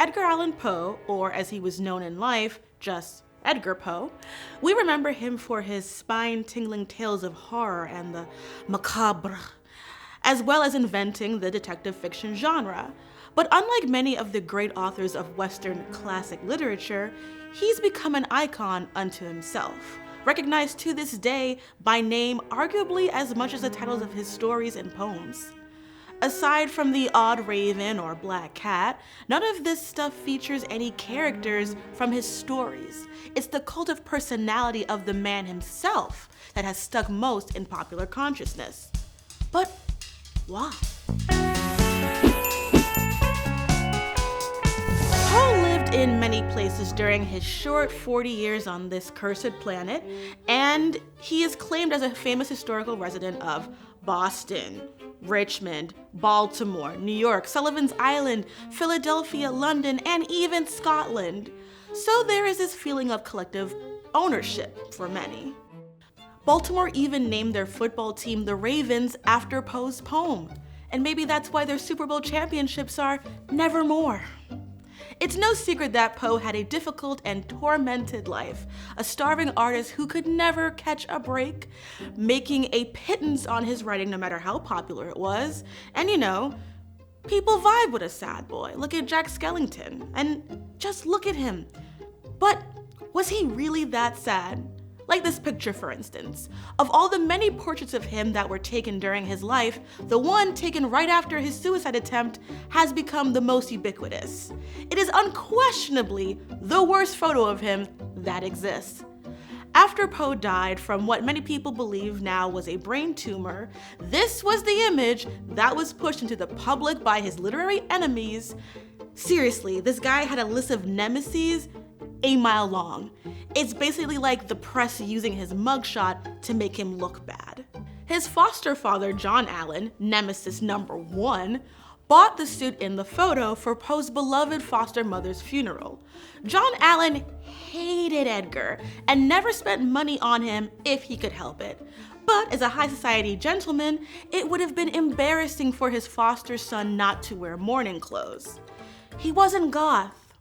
Edgar Allan Poe, or as he was known in life, just Edgar Poe, we remember him for his spine-tingling tales of horror and the macabre, as well as inventing the detective fiction genre. But unlike many of the great authors of Western classic literature, he's become an icon unto himself, recognized to this day by name arguably as much as the titles of his stories and poems. Aside from the odd raven or black cat, none of this stuff features any characters from his stories. It's the cult of personality of the man himself that has stuck most in popular consciousness. But why? Poe lived in many places during his short 40 years on this cursed planet, and he is claimed as a famous historical resident of Boston, Richmond, Baltimore, New York, Sullivan's Island, Philadelphia, London, and even Scotland. So there is this feeling of collective ownership for many. Baltimore even named their football team the Ravens after Poe's poem, and maybe that's why their Super Bowl championships are nevermore. It's no secret that Poe had a difficult and tormented life, a starving artist who could never catch a break, making a pittance on his writing no matter how popular it was. And people vibe with a sad boy. Look at Jack Skellington, and just look at him. But was he really that sad? Like this picture, for instance. Of all the many portraits of him that were taken during his life, the one taken right after his suicide attempt has become the most ubiquitous. It is unquestionably the worst photo of him that exists. After Poe died from what many people believe now was a brain tumor, this was the image that was pushed into the public by his literary enemies. Seriously, this guy had a list of nemesis a mile long. It's basically like the press using his mugshot to make him look bad. His foster father, John Allan, nemesis number 1, bought the suit in the photo for Poe's beloved foster mother's funeral. John Allan hated Edgar and never spent money on him if he could help it. But as a high society gentleman, it would have been embarrassing for his foster son not to wear mourning clothes. He wasn't goth,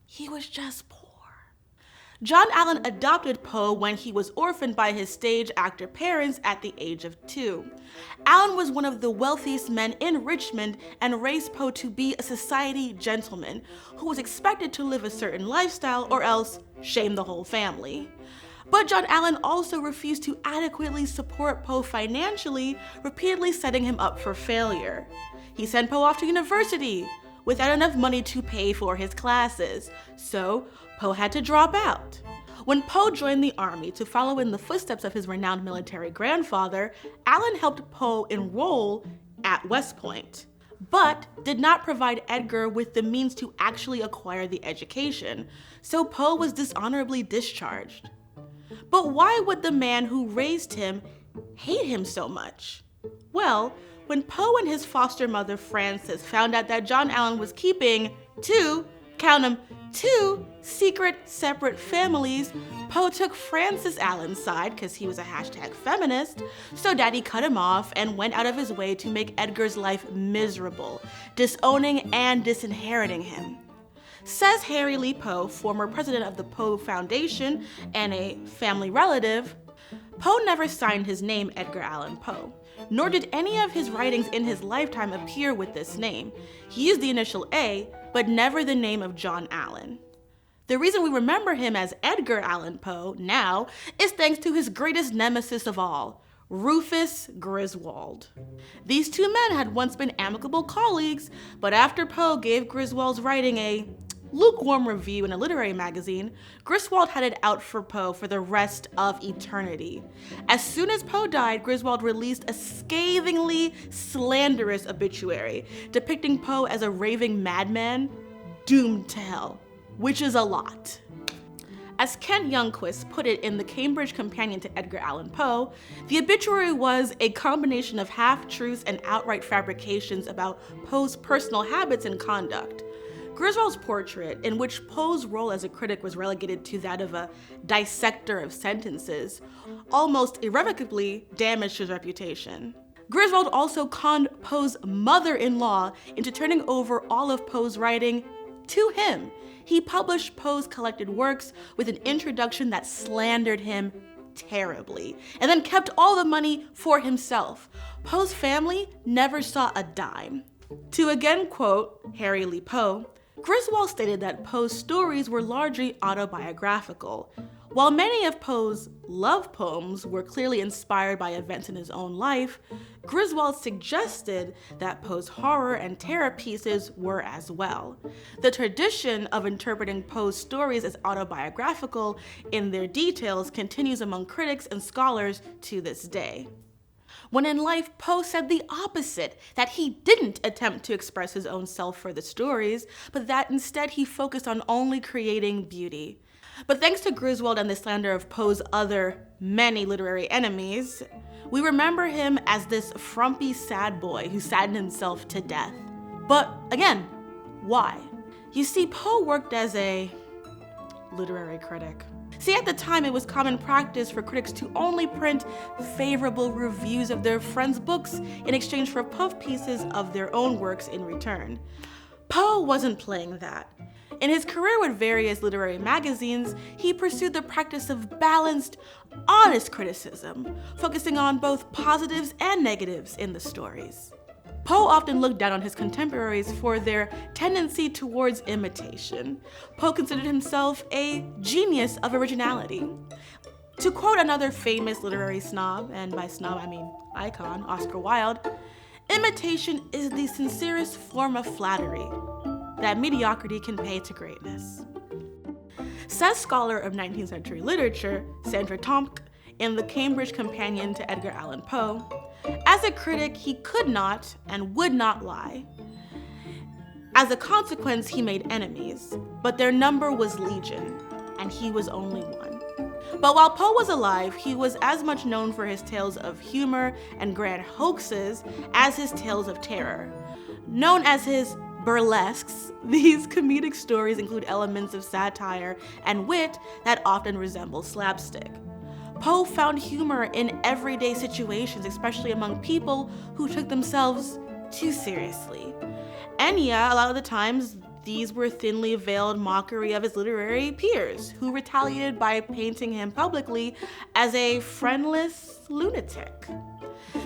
he was just poor. John Allan adopted Poe when he was orphaned by his stage actor parents at the age of 2. Allan was one of the wealthiest men in Richmond and raised Poe to be a society gentleman who was expected to live a certain lifestyle or else shame the whole family. But John Allan also refused to adequately support Poe financially, repeatedly setting him up for failure. He sent Poe off to university without enough money to pay for his classes, so Poe had to drop out. When Poe joined the army to follow in the footsteps of his renowned military grandfather, Allan helped Poe enroll at West Point, but did not provide Edgar with the means to actually acquire the education, so Poe was dishonorably discharged. But why would the man who raised him hate him so much? Well, when Poe and his foster mother Frances found out that John Allan was keeping two secret separate families, Poe took Frances Allan's side because he was a #feminist, so Daddy cut him off and went out of his way to make Edgar's life miserable, disowning and disinheriting him. Says Harry Lee Poe, former president of the Poe Foundation and a family relative, Poe never signed his name Edgar Allan Poe, nor did any of his writings in his lifetime appear with this name. He used the initial A, but never the name of John Allan. The reason we remember him as Edgar Allan Poe now is thanks to his greatest nemesis of all, Rufus Griswold. These two men had once been amicable colleagues, but after Poe gave Griswold's writing a lukewarm review in a literary magazine, Griswold had it out for Poe for the rest of eternity. As soon as Poe died, Griswold released a scathingly slanderous obituary depicting Poe as a raving madman doomed to hell, which is a lot. As Kent Youngquist put it in the Cambridge Companion to Edgar Allan Poe, the obituary was a combination of half-truths and outright fabrications about Poe's personal habits and conduct. Griswold's portrait, in which Poe's role as a critic was relegated to that of a dissector of sentences, almost irrevocably damaged his reputation. Griswold also conned Poe's mother-in-law into turning over all of Poe's writing To him, he published Poe's collected works with an introduction that slandered him terribly, and then kept all the money for himself. Poe's family never saw a dime. To again quote Harry Lee Poe, Griswold stated that Poe's stories were largely autobiographical. While many of Poe's love poems were clearly inspired by events in his own life, Griswold suggested that Poe's horror and terror pieces were as well. The tradition of interpreting Poe's stories as autobiographical in their details continues among critics and scholars to this day. When in life, Poe said the opposite, that he didn't attempt to express his own self for the stories, but that instead he focused on only creating beauty. But thanks to Griswold and the slander of Poe's other many literary enemies, we remember him as this frumpy, sad boy who saddened himself to death. But again, why? You see, Poe worked as a literary critic. See, at the time, it was common practice for critics to only print favorable reviews of their friends' books in exchange for puff pieces of their own works in return. Poe wasn't playing that. In his career with various literary magazines, he pursued the practice of balanced, honest criticism, focusing on both positives and negatives in the stories. Poe often looked down on his contemporaries for their tendency towards imitation. Poe considered himself a genius of originality. To quote another famous literary snob, and by snob I mean icon, Oscar Wilde, imitation is the sincerest form of flattery that mediocrity can pay to greatness. Says scholar of 19th century literature, Sandra Tomk, in the Cambridge Companion to Edgar Allan Poe, as a critic, he could not and would not lie. As a consequence, he made enemies, but their number was legion, and he was only one. But while Poe was alive, he was as much known for his tales of humor and grand hoaxes as his tales of terror. Known as his burlesques, these comedic stories include elements of satire and wit that often resemble slapstick. Poe found humor in everyday situations, especially among people who took themselves too seriously. And yeah, a lot of the times, these were thinly veiled mockery of his literary peers, who retaliated by painting him publicly as a friendless lunatic.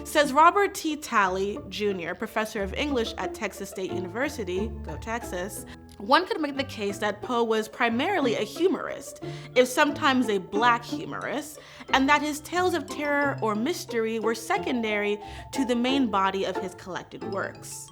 Says Robert T. Talley, Jr., professor of English at Texas State University, go Texas, one could make the case that Poe was primarily a humorist, if sometimes a black humorist, and that his tales of terror or mystery were secondary to the main body of his collected works.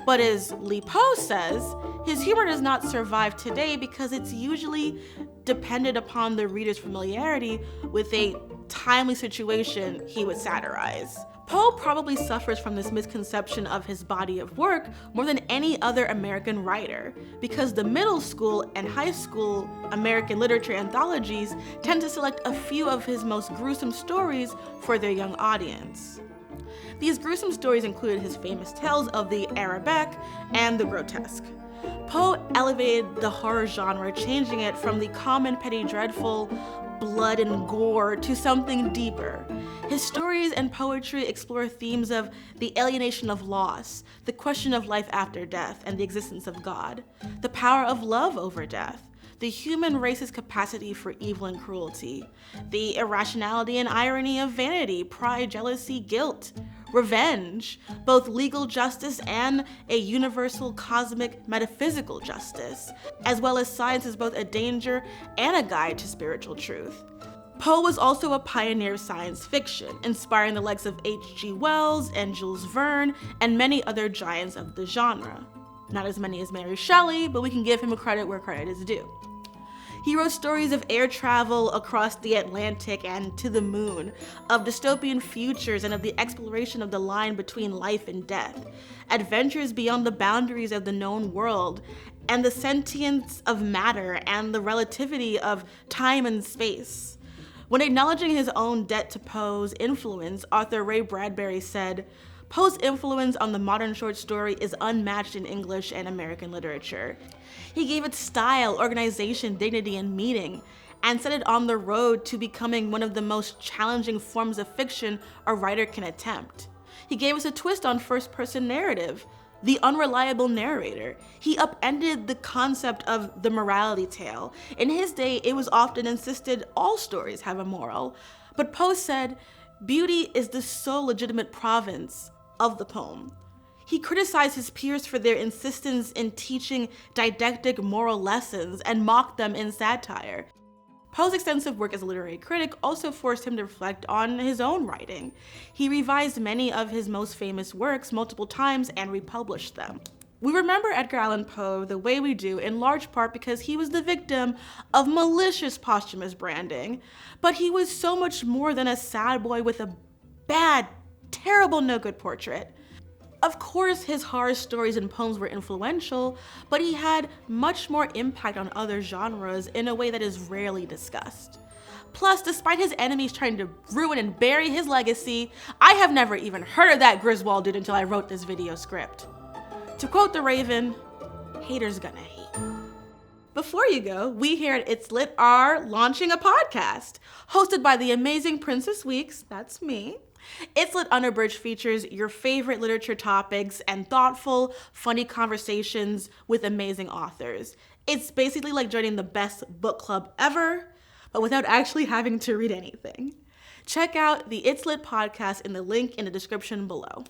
But as Lee Poe says, his humor does not survive today because it's usually dependent upon the reader's familiarity with a timely situation he would satirize. Poe probably suffers from this misconception of his body of work more than any other American writer, because the middle school and high school American literature anthologies tend to select a few of his most gruesome stories for their young audience. These gruesome stories included his famous tales of the Arabeque and the grotesque. Poe elevated the horror genre, changing it from the common petty dreadful blood and gore to something deeper. His stories and poetry explore themes of the alienation of loss, the question of life after death and the existence of God, the power of love over death, the human race's capacity for evil and cruelty, the irrationality and irony of vanity, pride, jealousy, guilt, revenge, both legal justice and a universal cosmic metaphysical justice, as well as science as both a danger and a guide to spiritual truth. Poe was also a pioneer of science fiction, inspiring the likes of H.G. Wells and Jules Verne and many other giants of the genre. Not as many as Mary Shelley, but we can give him credit where credit is due. He wrote stories of air travel across the Atlantic and to the moon, of dystopian futures and of the exploration of the line between life and death, adventures beyond the boundaries of the known world, and the sentience of matter and the relativity of time and space. When acknowledging his own debt to Poe's influence, author Ray Bradbury said, "Poe's influence on the modern short story is unmatched in English and American literature. He gave it style, organization, dignity, and meaning, and set it on the road to becoming one of the most challenging forms of fiction a writer can attempt. He gave us a twist on first-person narrative, the unreliable narrator. He upended the concept of the morality tale. In his day, it was often insisted all stories have a moral. But Poe said, beauty is the sole legitimate province of the poem. He criticized his peers for their insistence in teaching didactic moral lessons and mocked them in satire. Poe's extensive work as a literary critic also forced him to reflect on his own writing. He revised many of his most famous works multiple times and republished them. We remember Edgar Allan Poe the way we do in large part because he was the victim of malicious posthumous branding. But he was so much more than a sad boy with a bad, terrible, no-good portrait. Of course, his horror stories and poems were influential, but he had much more impact on other genres in a way that is rarely discussed. Plus, despite his enemies trying to ruin and bury his legacy, I have never even heard of that Griswold dude until I wrote this video script. To quote The Raven, haters gonna hate. Before you go, we here at It's Lit are launching a podcast hosted by the amazing Princess Weeks, that's me. It's Lit Unabridged features your favorite literature topics and thoughtful, funny conversations with amazing authors. It's basically like joining the best book club ever, but without actually having to read anything. Check out the It's Lit podcast in the link in the description below.